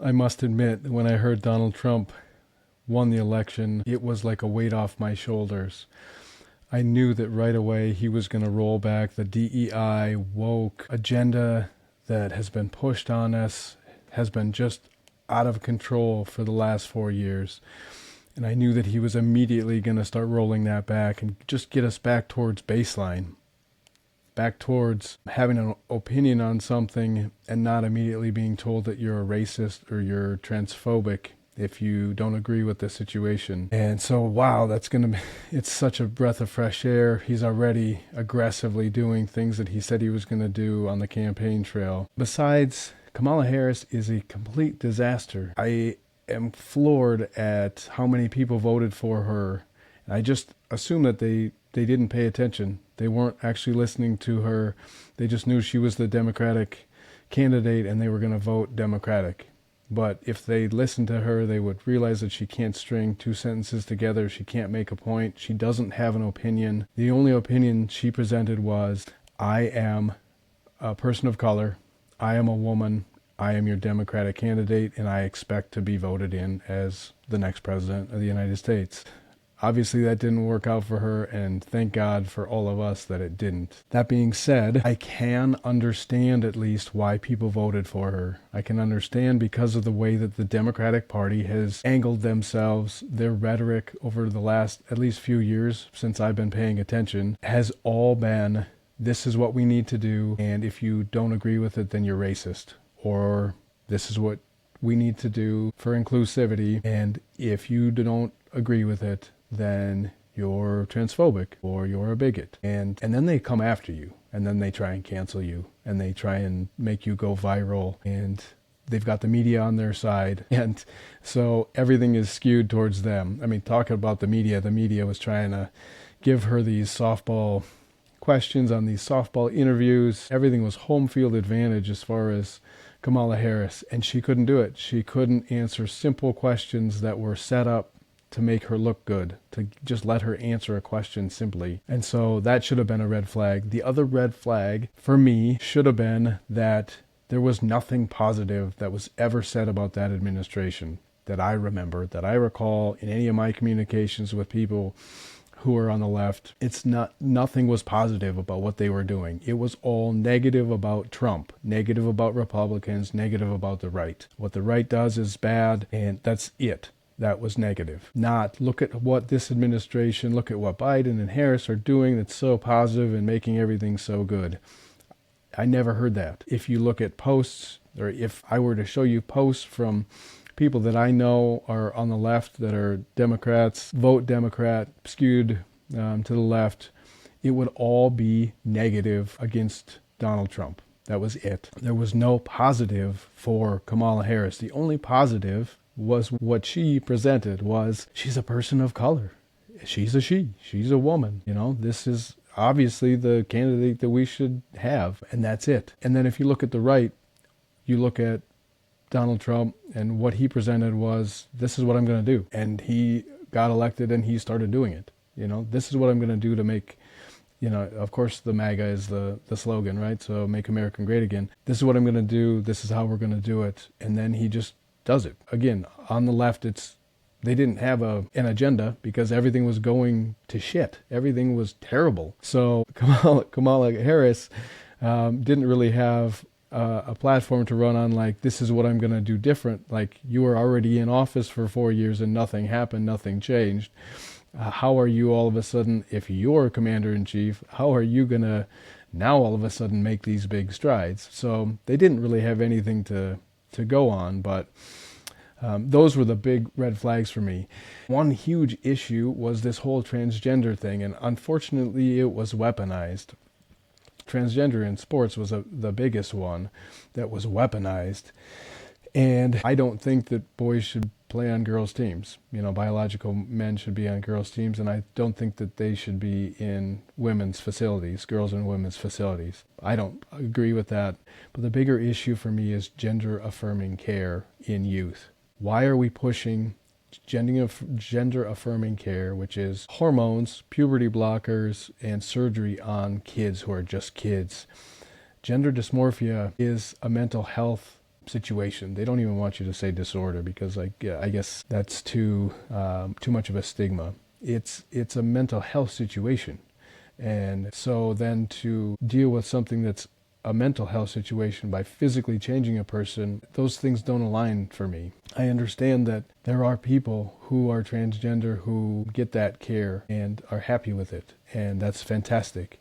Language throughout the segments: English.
I must admit, when I heard Donald Trump won the election, it was like a weight off my shoulders. I knew that right away he was going to roll back the DEI woke agenda that has been pushed on us, has been just out of control for the last 4 years. And I knew that he was immediately going to start rolling that back and just get us back towards baseline, back towards having an opinion on something and not immediately being told that you're a racist or you're transphobic if you don't agree with the situation. And so, wow, it's such a breath of fresh air. He's already aggressively doing things that he said he was going to do on the campaign trail. Besides, Kamala Harris is a complete disaster. I am floored at how many people voted for her. And I just assume that they didn't pay attention. They weren't actually listening to her. They just knew she was the Democratic candidate and they were going to vote Democratic. But if they listened to her, they would realize that she can't string two sentences together. She can't make a point. She doesn't have an opinion. The only opinion she presented was, I am a person of color. I am a woman. I am your Democratic candidate, and I expect to be voted in as the next president of the United States. Obviously, that didn't work out for her, and thank God for all of us that it didn't. That being said, I can understand at least why people voted for her. I can understand because of the way that the Democratic Party has angled themselves. Their rhetoric over the last at least few years since I've been paying attention has all been, this is what we need to do, and if you don't agree with it, then you're racist. Or this is what we need to do for inclusivity, and if you don't agree with it, then you're transphobic or you're a bigot. And then they come after you, and then they try and cancel you, and they try and make you go viral, and they've got the media on their side. And so everything is skewed towards them. I mean, talking about the media was trying to give her these softball questions on these softball interviews. Everything was home field advantage as far as Kamala Harris, and she couldn't do it. She couldn't answer simple questions that were set up to make her look good, to just let her answer a question simply. And so that should have been a red flag. The other red flag for me should have been that there was nothing positive that was ever said about that administration that I remember, that I recall in any of my communications with people who are on the left. Nothing was positive about what they were doing. It was all negative about Trump, negative about Republicans, negative about the right. What the right does is bad, and that's it. That was negative. Not look at what this administration, look at what Biden and Harris are doing that's so positive and making everything so good. I never heard that. If you look at posts, or if I were to show you posts from people that I know are on the left that are Democrats, vote Democrat, skewed to the left, it would all be negative against Donald Trump. That was it. There was no positive for Kamala Harris. The only positive was what she presented was, she's a person of color. She's a she. She's a woman. You know, this is obviously the candidate that we should have, and that's it. And then if you look at the right, you look at Donald Trump, and what he presented was, this is what I'm going to do. And he got elected and he started doing it. You know, this is what I'm going to do to make, you know, of course the MAGA is the slogan, right? So make America great again. This is what I'm going to do. This is how we're going to do it. And then he just does it. Again, on the left, they didn't have an agenda because everything was going to shit. Everything was terrible. So Kamala Harris didn't really have a platform to run on, like, this is what I'm going to do different. Like, you were already in office for 4 years and nothing happened, nothing changed. How are you all of a sudden, if you're commander-in-chief, how are you going to now all of a sudden make these big strides? So they didn't really have anything to go on, but those were the big red flags for me. One huge issue was this whole transgender thing, and unfortunately it was weaponized. Transgender in sports was the biggest one that was weaponized. And I don't think that boys should play on girls' teams. You know, biological men should be on girls' teams, and I don't think that they should be in women's facilities, girls and women's facilities. I don't agree with that. But the bigger issue for me is gender-affirming care in youth. Why are we pushing gender-affirming care, which is hormones, puberty blockers, and surgery on kids who are just kids? Gender dysmorphia is a mental health situation. They don't even want you to say disorder because I guess that's too much of a stigma. It's a mental health situation. And so then to deal with something that's a mental health situation by physically changing a person, those things don't align for me. I understand that there are people who are transgender who get that care and are happy with it, and that's fantastic.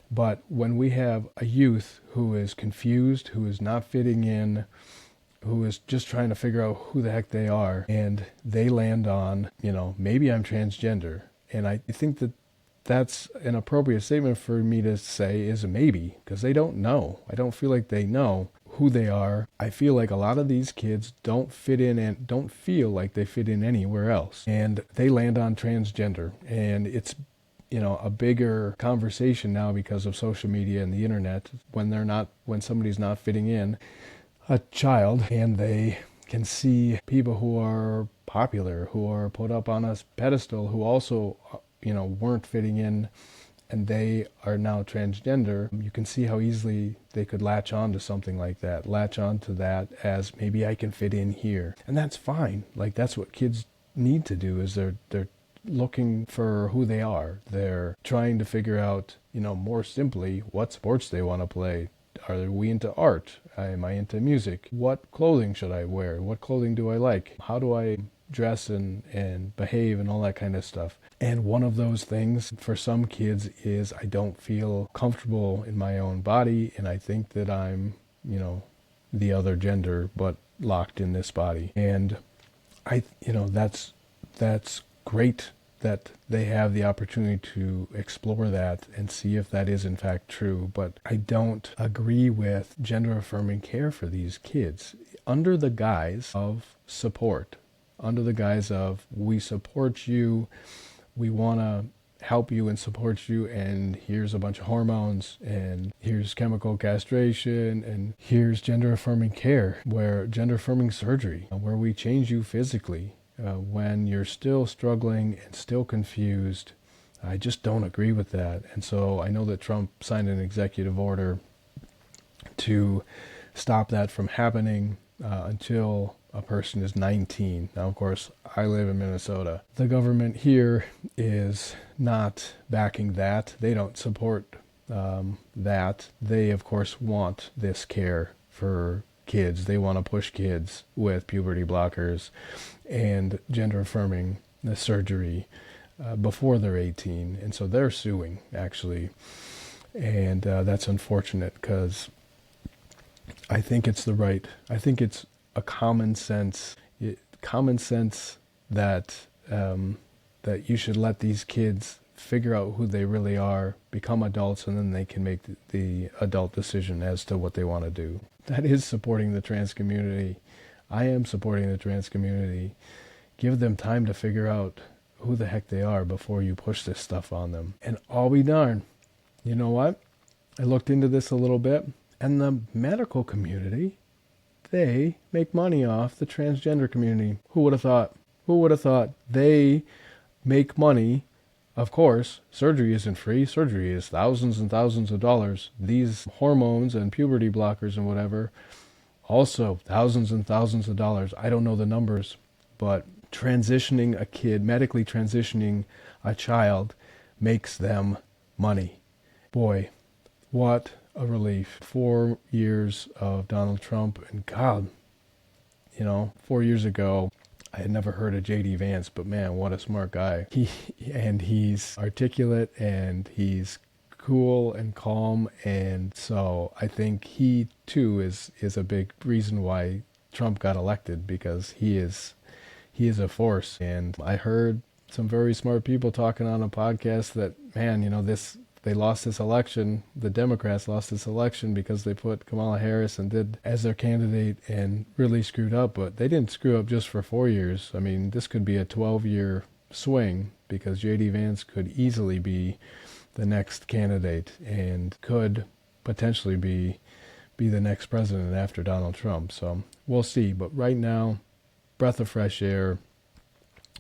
But when we have a youth who is confused, who is not fitting in, who is just trying to figure out who the heck they are, and they land on, maybe I'm transgender. And I think that that's an appropriate statement for me to say is a maybe, because they don't know. I don't feel like they know who they are. I feel like a lot of these kids don't fit in and don't feel like they fit in anywhere else. And they land on transgender. And it's, a bigger conversation now because of social media and the internet when somebody's not fitting in, a child, and they can see people who are popular, who are put up on a pedestal, who also weren't fitting in, and they are now transgender. You can see how easily they could latch on to something like that, latch on to that as maybe I can fit in here. And that's fine. Like, that's what kids need to do, is they're looking for who they are. They're trying to figure out, more simply, what sports they want to play. Are we into art? Am I into music? What clothing should I wear? What clothing do I like? How do I dress and behave and all that kind of stuff? And one of those things for some kids is I don't feel comfortable in my own body, and I think that I'm, the other gender, but locked in this body. And that's great that they have the opportunity to explore that and see if that is in fact true. But I don't agree with gender affirming care for these kids under the guise of support, under the guise of we support you, we want to help you and support you, and here's a bunch of hormones, and here's chemical castration, and here's gender affirming care, where gender affirming surgery, where we change you physically. When you're still struggling and still confused, I just don't agree with that. And so I know that Trump signed an executive order to stop that from happening until a person is 19. Now, of course, I live in Minnesota. The government here is not backing that. They don't support that. They, of course, want this care for kids. They want to push kids with puberty blockers and gender affirming the surgery before they're 18. And so they're suing, actually. And that's unfortunate, because I think it's a common sense that that you should let these kids figure out who they really are, become adults, and then they can make the adult decision as to what they want to do. That is supporting the trans community. I am supporting the trans community. Give them time to figure out who the heck they are before you push this stuff on them. And I'll be darned. You know what? I looked into this a little bit, and the medical community, they make money off the transgender community. Who would have thought? Who would have thought? They make money. Of course, surgery isn't free. Surgery is thousands and thousands of dollars. These hormones and puberty blockers and whatever, also thousands and thousands of dollars. I don't know the numbers, but transitioning a kid, medically transitioning a child, makes them money. Boy, what a relief. 4 years of Donald Trump, and God, 4 years ago, I had never heard of J.D. Vance, but man, what a smart guy. He's articulate, and he's cool and calm, and so I think he too is a big reason why Trump got elected, because he is a force. And I heard some very smart people talking on a podcast that, man, they lost this election. The Democrats lost this election because they put Kamala Harris and did as their candidate and really screwed up. But they didn't screw up just for 4 years. I mean, this could be a 12-year swing, because J.D. Vance could easily be the next candidate and could potentially be the next president after Donald Trump. So we'll see. But right now, breath of fresh air,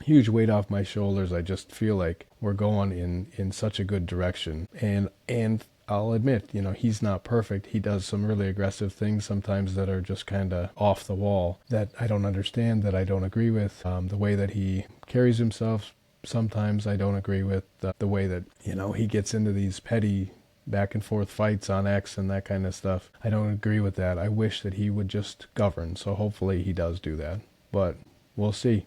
huge weight off my shoulders. I just feel like we're going in such a good direction. And I'll admit, he's not perfect. He does some really aggressive things sometimes that are just kind of off the wall, that I don't understand, that I don't agree with. The way that he carries himself, sometimes I don't agree with. The way that, he gets into these petty back and forth fights on X and that kind of stuff. I don't agree with that. I wish that he would just govern. So hopefully he does do that. But we'll see.